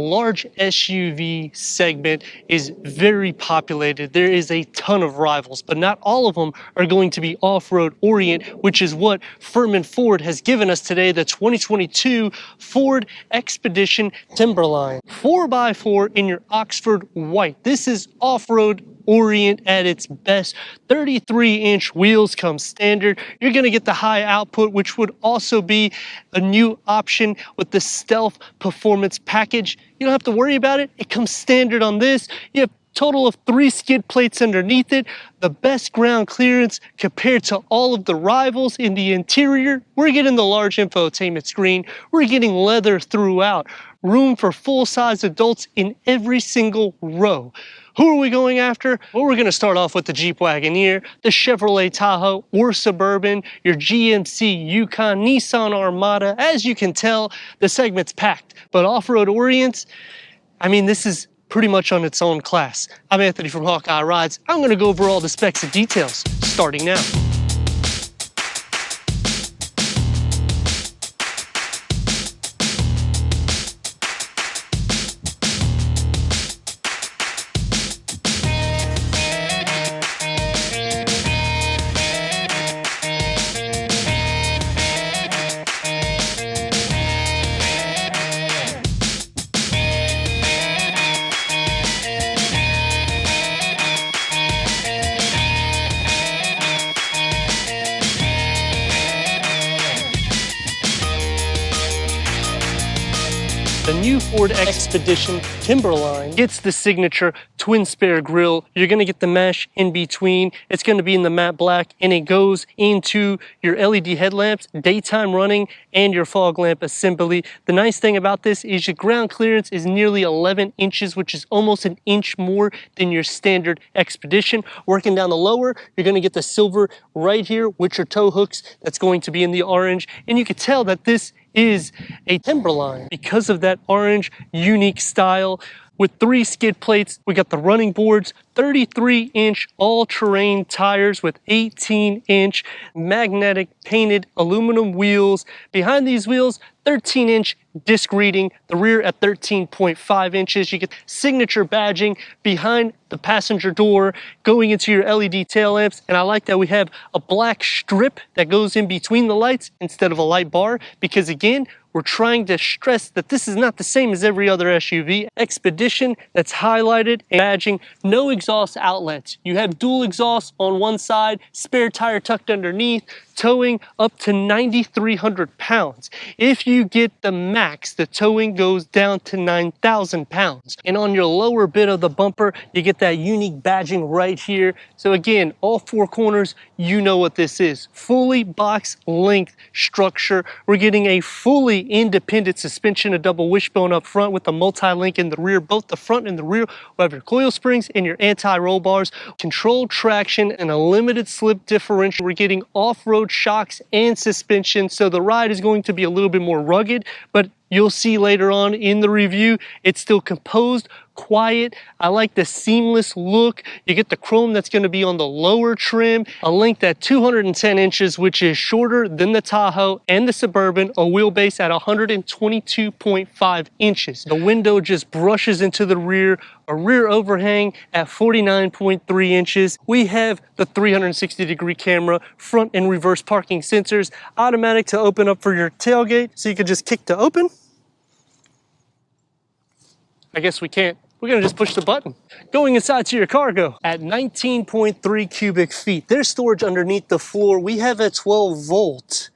large SUV segment is very populated. There is a ton of rivals, but not all of them are going to be off-road orient, which is what Furman Ford has given us today, the 2022 Ford Expedition Timberline. 4x4 in your Oxford white. This is off-road orient at its best. 33-inch wheels come standard. You're going to get the high output, which would also be a new option with the Stealth Performance package. You don't have to worry about it. It comes standard on this. You have a total of 3 skid plates underneath it. The best ground clearance compared to all of the rivals in the interior. We're getting the large infotainment screen. We're getting leather throughout. Room for full-size adults in every single row. Who are we going after? Well, we're going to start off with the Jeep Wagoneer, the Chevrolet Tahoe or Suburban, your GMC Yukon, Nissan Armada. As you can tell, the segment's packed. But off-road orients, I mean, this is pretty much on its own class. I'm Anthony from Hawkeye Rides. I'm going to go over all the specs and details, starting now. The new Ford Expedition Timberline gets the signature twin spare grille. You're going to get the mesh in between. It's going to be in the matte black, and it goes into your LED headlamps, daytime running, and your fog lamp assembly. The nice thing about this is your ground clearance is nearly 11 inches, which is almost an inch more than your standard Expedition. Working down the lower, you're going to get the silver right here, which are tow hooks. That's going to be in the orange, and you can tell that this is a Timberline because of that orange unique style. With 3 skid plates, we got the running boards, 33-inch all-terrain tires with 18-inch magnetic painted aluminum wheels. Behind these wheels, 13-inch disc reading, the rear at 13.5 inches. You get signature badging behind the passenger door going into your LED tail lamps. And I like that we have a black strip that goes in between the lights instead of a light bar, because again, we're trying to stress that this is not the same as every other SUV. Expedition that's highlighted and badging, no exhaust outlets. You have dual exhaust on one side, spare tire tucked underneath, towing up to 9,300 pounds. If you get the max, the towing goes down to 9,000 pounds. And on your lower bit of the bumper, you get that unique badging right here. So again, all 4 corners, you know what this is. Fully box length structure. We're getting a fully independent suspension, a double wishbone up front with a multi-link in the rear. Both the front and the rear will have your coil springs and your anti-roll bars, controlled traction, and a limited slip differential. We're getting off-road shocks and suspension, so the ride is going to be a little bit more rugged, but you'll see later on in the review, it's still composed, quiet. I like the seamless look. You get the chrome that's going to be on the lower trim, a length at 210 inches, which is shorter than the Tahoe and the Suburban, a wheelbase at 122.5 inches. The window just brushes into the rear, a rear overhang at 49.3 inches. We have the 360-degree camera, front and reverse parking sensors, automatic to open up for your tailgate, so you can just kick to open. I guess we can't. We're gonna just push the button. Going inside to your cargo. At 19.3 cubic feet, there's storage underneath the floor. We have a 12 volt.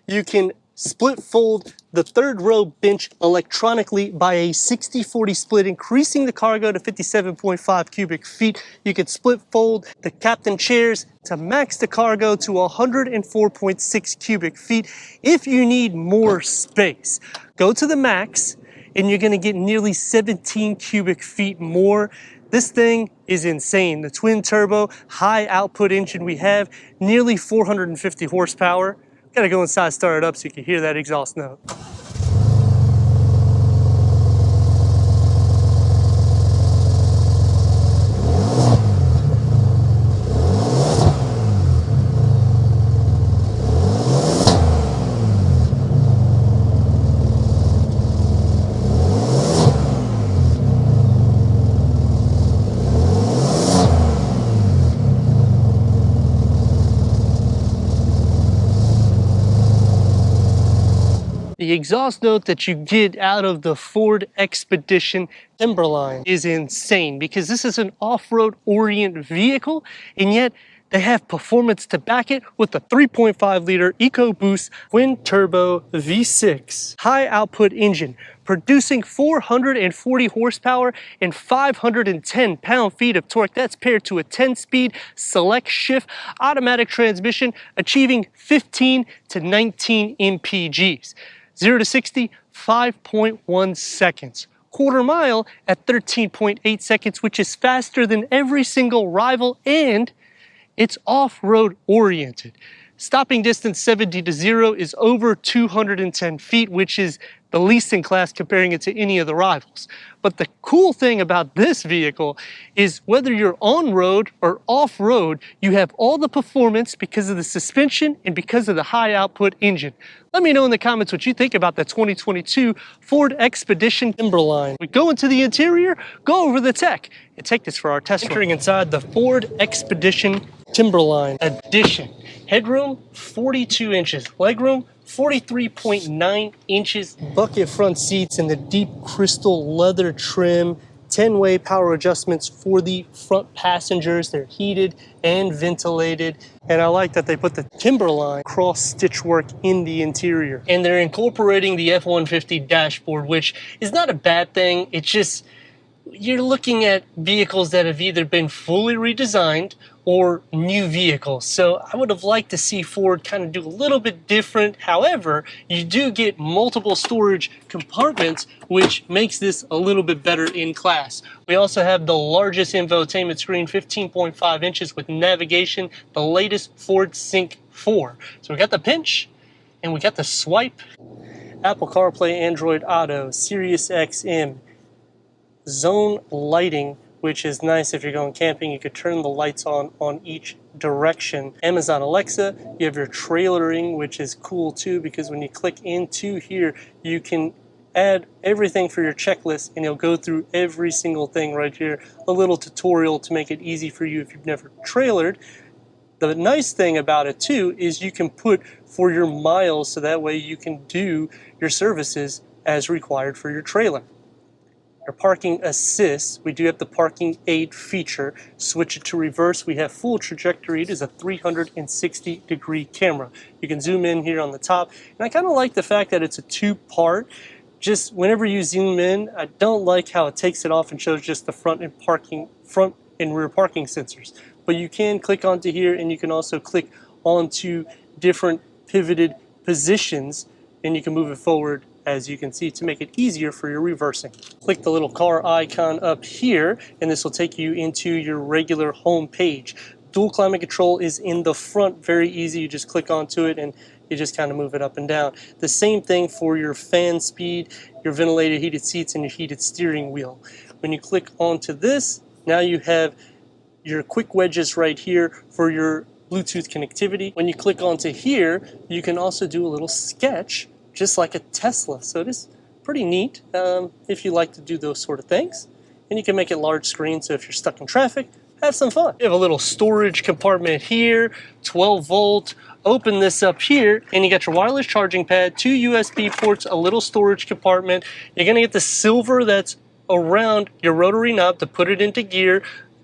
You can split fold the 3rd row bench electronically by a 60-40 split, increasing the cargo to 57.5 cubic feet. You can split fold the captain chairs to max the cargo to 104.6 cubic feet. If you need more space, go to the max, and you're going to get nearly 17 cubic feet more. This thing is insane. The twin turbo, high output engine we have, nearly 450 horsepower. Gotta go inside, start it up so you can hear that exhaust note. the exhaust note that you get out of the Ford Expedition Timberline is insane because this is an off-road orient vehicle, and yet they have performance to back it with a 3.5 liter EcoBoost twin turbo V6 high output engine, producing 440 horsepower and 510 pound-feet of torque. That's paired to a 10-speed select shift automatic transmission, achieving 15 to 19 mpgs. 0 to 60, 5.1 seconds. Quarter mile at 13.8 seconds, which is faster than every single rival, and it's off-road oriented. Stopping distance 70 to 0 is over 210 feet, which is the least in class comparing it to any of the rivals. But the cool thing about this vehicle is whether you're on road or off road, you have all the performance because of the suspension and because of the high output engine. Let me know in the comments what you think about the 2022 Ford Expedition Timberline. We go into the interior, go over the tech, and take this for our test run. Entering inside the Ford Expedition Timberline Edition. Headroom, 42 inches. Legroom, 43.9 inches. Bucket front seats and the deep crystal leather trim. 10-way power adjustments for the front passengers. They're heated and ventilated. And I like that they put the Timberline cross stitch work in the interior. And they're incorporating the F-150 dashboard, which is not a bad thing. It's just, you're looking at vehicles that have either been fully redesigned or new vehicles. So I would have liked to see Ford kind of do a little bit different. However, you do get multiple storage compartments, which makes this a little bit better in class. We also have the largest infotainment screen, 15.5 inches with navigation, the latest Ford Sync 4. So we got the pinch and we got the swipe. Apple CarPlay, Android Auto, Sirius XM, zone lighting, which is nice if you're going camping. You could turn the lights on each direction. Amazon Alexa, you have your trailering, which is cool too, because when you click into here, you can add everything for your checklist and it'll go through every single thing right here. A little tutorial to make it easy for you if you've never trailered. The nice thing about it too is you can put for your miles, so that way you can do your services as required for your trailer. Our parking assist, we do have the parking aid feature. Switch it to reverse, we have full trajectory. It is a 360-degree camera. You can zoom in here on the top, and I kind of like the fact that it's a two-part. Just whenever you zoom in, I don't like how it takes it off and shows just the front and rear parking sensors. But you can click onto here, and you can also click onto different pivoted positions, and you can move it forward, as you can see, to make it easier for your reversing. Click the little car icon up here, and this will take you into your regular home page. Dual climate control is in the front, very easy. You just click onto it and you just kind of move it up and down. The same thing for your fan speed, your ventilated heated seats, and your heated steering wheel. When you click onto this, now you have your quick wedges right here for your Bluetooth connectivity. When you click onto here, you can also do a little sketch, just like a Tesla. So it is pretty neat if you like to do those sort of things. And you can make it large screen, so if you're stuck in traffic, have some fun. You have a little storage compartment here, 12 volt. Open this up here, and you got your wireless charging pad, 2 USB ports, a little storage compartment. You're gonna get the silver that's around your rotary knob to put it into gear.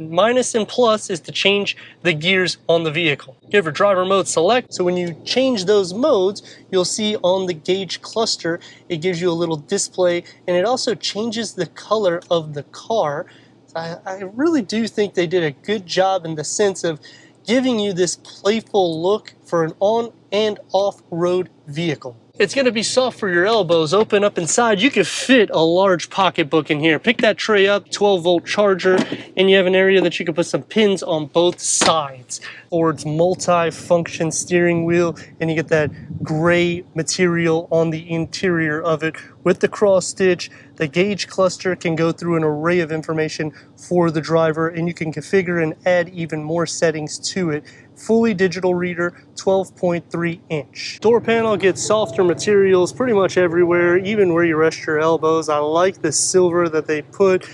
Minus and plus is to change the gears on the vehicle. You have your driver mode select, so when you change those modes, you'll see on the gauge cluster, it gives you a little display, and it also changes the color of the car. I really do think they did a good job in the sense of giving you this playful look for an on and off-road vehicle. It's going to be soft for your elbows. Open up inside, you can fit a large pocketbook in here. Pick that tray up, 12 volt charger, and you have an area that you can put some pins on both sides. Ford's multi-function steering wheel, and you get that gray material on the interior of it with the cross stitch. The gauge cluster can go through an array of information for the driver, and you can configure and add even more settings to it. Fully digital reader, 12.3 inch. Door panel gets softer materials pretty much everywhere, even where you rest your elbows. I like the silver that they put.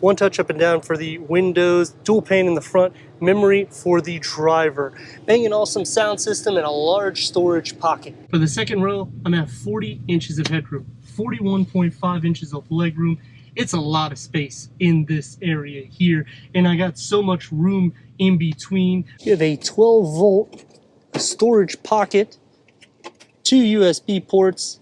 one touch up and down for the windows, dual pane in the front, memory for the driver. Banging awesome sound system and a large storage pocket. For the second row, I'm at 40 inches of headroom, 41.5 inches of legroom. It's a lot of space in this area here, and I got so much room in between. You have a 12-volt storage pocket, 2 USB ports,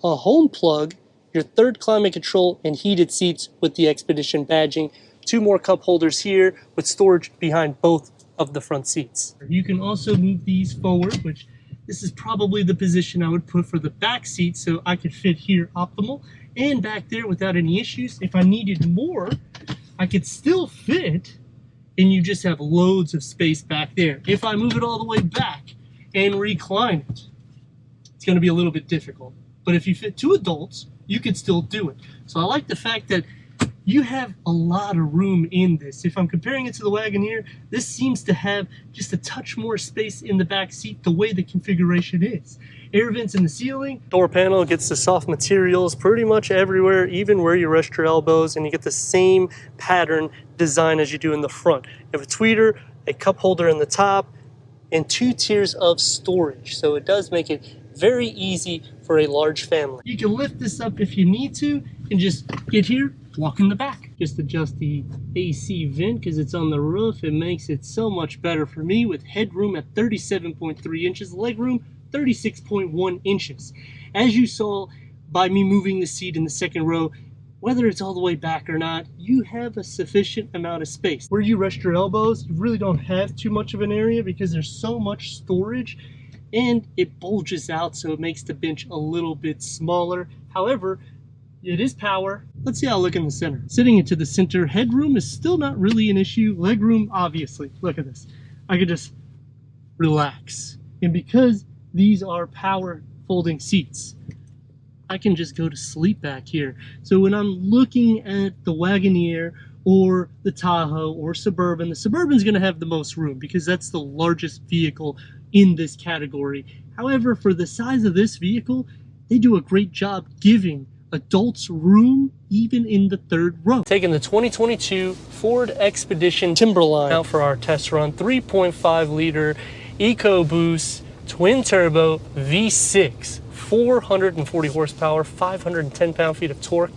a home plug, your third climate control, and heated seats with the Expedition badging. 2 more cup holders here with storage behind both of the front seats. You can also move these forward, which this is probably the position I would put for the back seat so I could fit here optimal and back there without any issues. If I needed more, I could still fit, and you just have loads of space back there. If I move it all the way back and recline it, it's going to be a little bit difficult. But if you fit 2 adults, you could still do it. So I like the fact that you have a lot of room in this. If I'm comparing it to the Wagoneer, this seems to have just a touch more space in the back seat the way the configuration is. Air vents in the ceiling. Door panel gets the soft materials pretty much everywhere, even where you rest your elbows, and you get the same pattern design as you do in the front. You have a tweeter, a cup holder in the top, and 2 tiers of storage. So it does make it very easy for a large family. You can lift this up if you need to and just get here, walk in the back. Just adjust the AC vent because it's on the roof. It makes it so much better for me with headroom at 37.3 inches, legroom 36.1 inches. As you saw by me moving the seat in the second row, whether it's all the way back or not, you have a sufficient amount of space. Where you rest your elbows, you really don't have too much of an area because there's so much storage, and it bulges out, so it makes the bench a little bit smaller. However, it is power. Let's see how I look in the center. Sitting into the center, headroom is still not really an issue. Legroom, obviously. Look at this. I could just relax. And because these are power folding seats, I can just go to sleep back here. So when I'm looking at the Wagoneer or the Tahoe or Suburban, the Suburban's gonna have the most room because that's the largest vehicle in this category. However, for the size of this vehicle, they do a great job giving adults room even in the third row. Taking the 2022 Ford Expedition Timberline out for our test run, 3.5 liter EcoBoost twin turbo V6, 440 horsepower, 510 pound-feet of torque.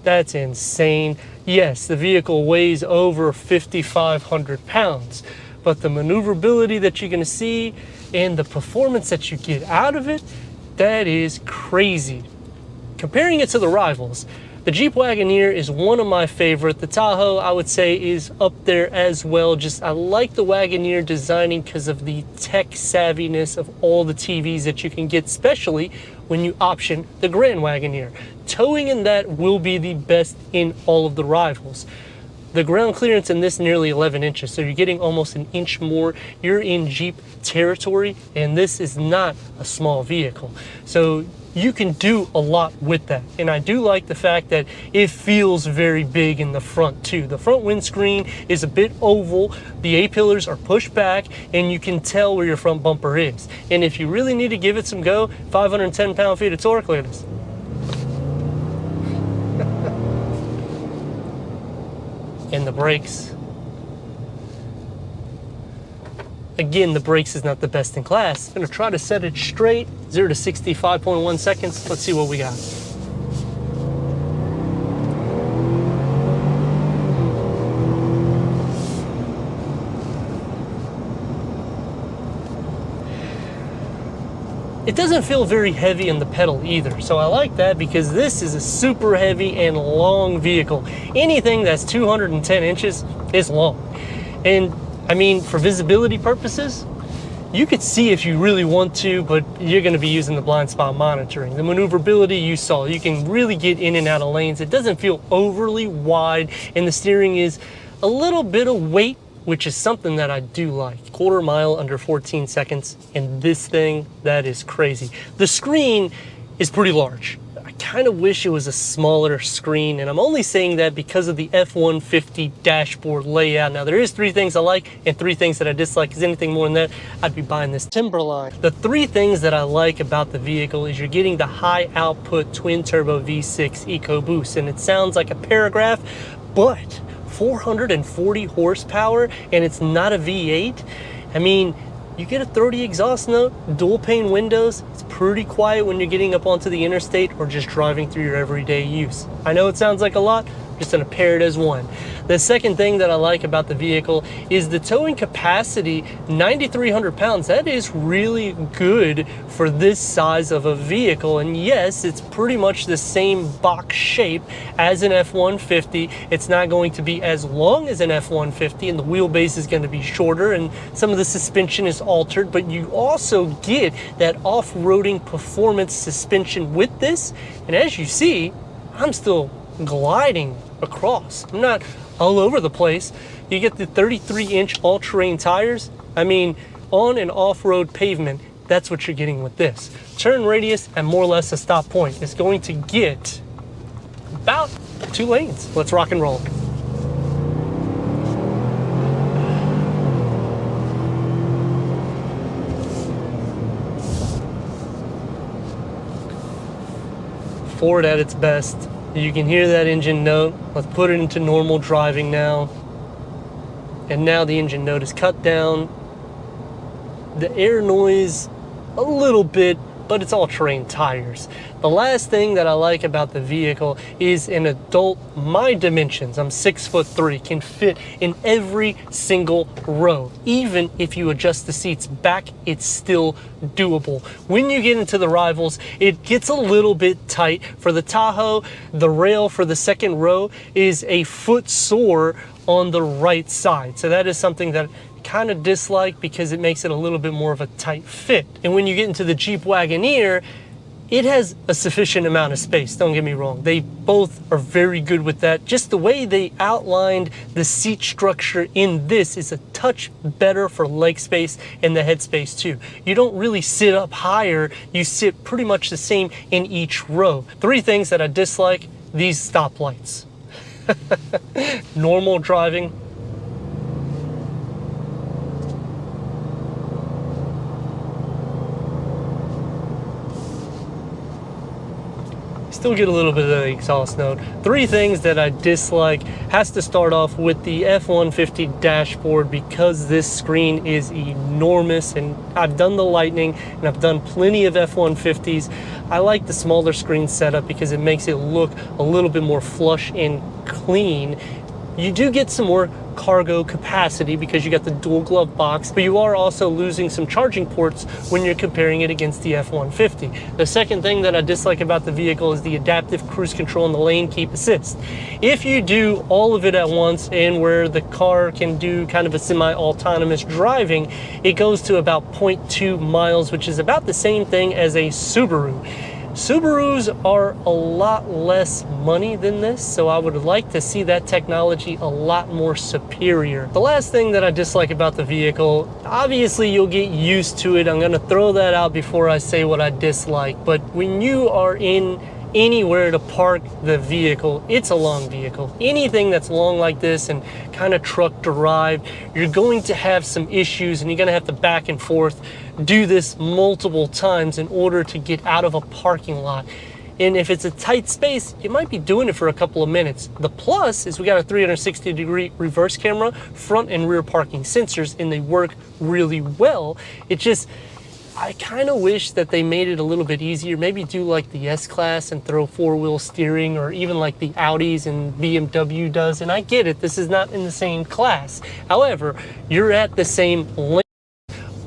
That's insane. Yes, the vehicle weighs over 5,500 pounds, but the maneuverability that you're gonna see and the performance that you get out of it, that is crazy. Comparing it to the rivals, the Jeep Wagoneer is one of my favorite. The Tahoe, I would say, is up there as well. Just, I like the Wagoneer designing because of the tech savviness of all the TVs that you can get, especially when you option the Grand Wagoneer. Towing in that will be the best in all of the rivals. The ground clearance in this nearly 11 inches, so you're getting almost an inch more. You're in Jeep territory, and this is not a small vehicle. So you can do a lot with that. And I do like the fact that it feels very big in the front too. The front windscreen is a bit oval, the A-pillars are pushed back, and you can tell where your front bumper is. And if you really need to give it some go, 510 pound-feet of torque, look at this. And the brakes. Again, the brakes is not the best in class. I'm gonna try to set it straight, 0 to 65.1 seconds. Let's see what we got. It doesn't feel very heavy in the pedal either, so I like that because this is a super heavy and long vehicle. Anything that's 210 inches is long. And I mean, for visibility purposes, you could see if you really want to, but you're gonna be using the blind spot monitoring. The maneuverability you saw, you can really get in and out of lanes. It doesn't feel overly wide, and the steering is a little bit of weight, which is something that I do like. Quarter mile under 14 seconds, and this thing, that is crazy. The screen is pretty large. I kind of wish it was a smaller screen, and I'm only saying that because of the F-150 dashboard layout. Now, there is 3 things I like and 3 things that I dislike, because anything more than that, I'd be buying this Timberline. The 3 things that I like about the vehicle is you're getting the high output twin turbo V6 EcoBoost, and it sounds like a paragraph, but 440 horsepower, and it's not a V8. I mean, you get a 30 exhaust note, dual pane windows. It's pretty quiet when you're getting up onto the interstate or just driving through your everyday use. I know it sounds like a lot, I'm just gonna pair it as one. The second thing that I like about the vehicle is the towing capacity, 9,300 pounds. That is really good for this size of a vehicle. And yes, it's pretty much the same box shape as an F-150. It's not going to be as long as an F-150, and the wheelbase is going to be shorter, and some of the suspension is altered, but you also get that off-roading performance suspension with this. And as you see, I'm still gliding across. I'm not all over the place. You get the 33-inch all-terrain tires. I mean, on and off-road pavement, that's what you're getting with this. Turn radius and more or less a stop point is going to get about 2 lanes. Let's rock and roll. Ford at its best. You can hear that engine note. Let's put it into normal driving now. And now the engine note is cut down. The air noise, a little bit, but it's all-terrain tires. The last thing that I like about the vehicle is an adult, my dimensions, I'm 6'3", can fit in every single row. Even if you adjust the seats back, it's still doable. When you get into the rivals, it gets a little bit tight. For the Tahoe, the rail for the second row is a foot sore on the right side. So that is something that kind of dislike, because it makes it a little bit more of a tight fit. And when you get into the Jeep Wagoneer, it has a sufficient amount of space, don't get me wrong. They both are very good with that. Just the way they outlined the seat structure in this is a touch better for leg space and the head space too. You don't really sit up higher, you sit pretty much the same in each row. 3 things that I dislike: these stoplights. Normal driving, still get a little bit of the exhaust note. 3 things that I dislike has to start off with the F-150 dashboard, because this screen is enormous, and I've done the Lightning and I've done plenty of F-150s. I like the smaller screen setup because it makes it look a little bit more flush and clean. You do get some more cargo capacity because you got the dual glove box, but you are also losing some charging ports when you're comparing it against the F-150. The second thing that I dislike about the vehicle is the adaptive cruise control and the lane keep assist. If you do all of it at once, and where the car can do kind of a semi-autonomous driving, it goes to about 0.2 miles, which is about the same thing as a Subaru. Subarus are a lot less money than this, so I would like to see that technology a lot more superior. The last thing that I dislike about the vehicle, obviously you'll get used to it. I'm gonna throw that out before I say what I dislike, but when you are in anywhere to park the vehicle, it's a long vehicle. Anything that's long like this and kind of truck derived, you're going to have some issues, and you're gonna have to back and forth do this multiple times in order to get out of a parking lot. And if it's a tight space, you might be doing it for a couple of minutes. The plus is we got a 360-degree reverse camera, front and rear parking sensors, and they work really well. It just, I kind of wish that they made it a little bit easier. Maybe do like the S-Class and throw 4-wheel steering, or even like the Audis and BMW does. And I get it, this is not in the same class. However, you're at the same length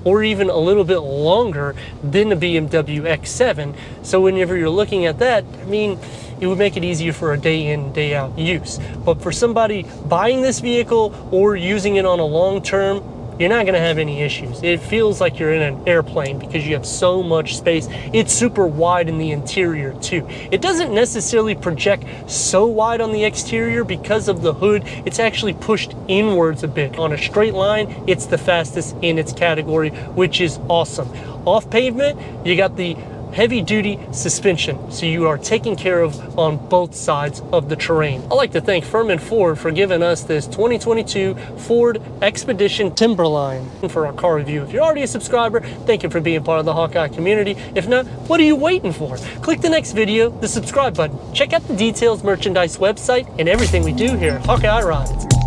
or even a little bit longer than the BMW X7. So whenever you're looking at that, I mean, it would make it easier for a day in, day out use. But for somebody buying this vehicle or using it on a long term, you're not gonna have any issues. It feels like you're in an airplane because you have so much space. It's super wide in the interior too. It doesn't necessarily project so wide on the exterior because of the hood. It's actually pushed inwards a bit. On a straight line, it's the fastest in its category, which is awesome. Off pavement, you got the heavy duty suspension, so you are taken care of on both sides of the terrain. I'd like to thank Furman Ford for giving us this 2022 Ford Expedition Timberline for our car review. If you're already a subscriber, thank you for being part of the Hawkeye community. If not, what are you waiting for? Click the next video, the subscribe button. Check out the details merchandise website and everything we do here at Hawkeye Rides.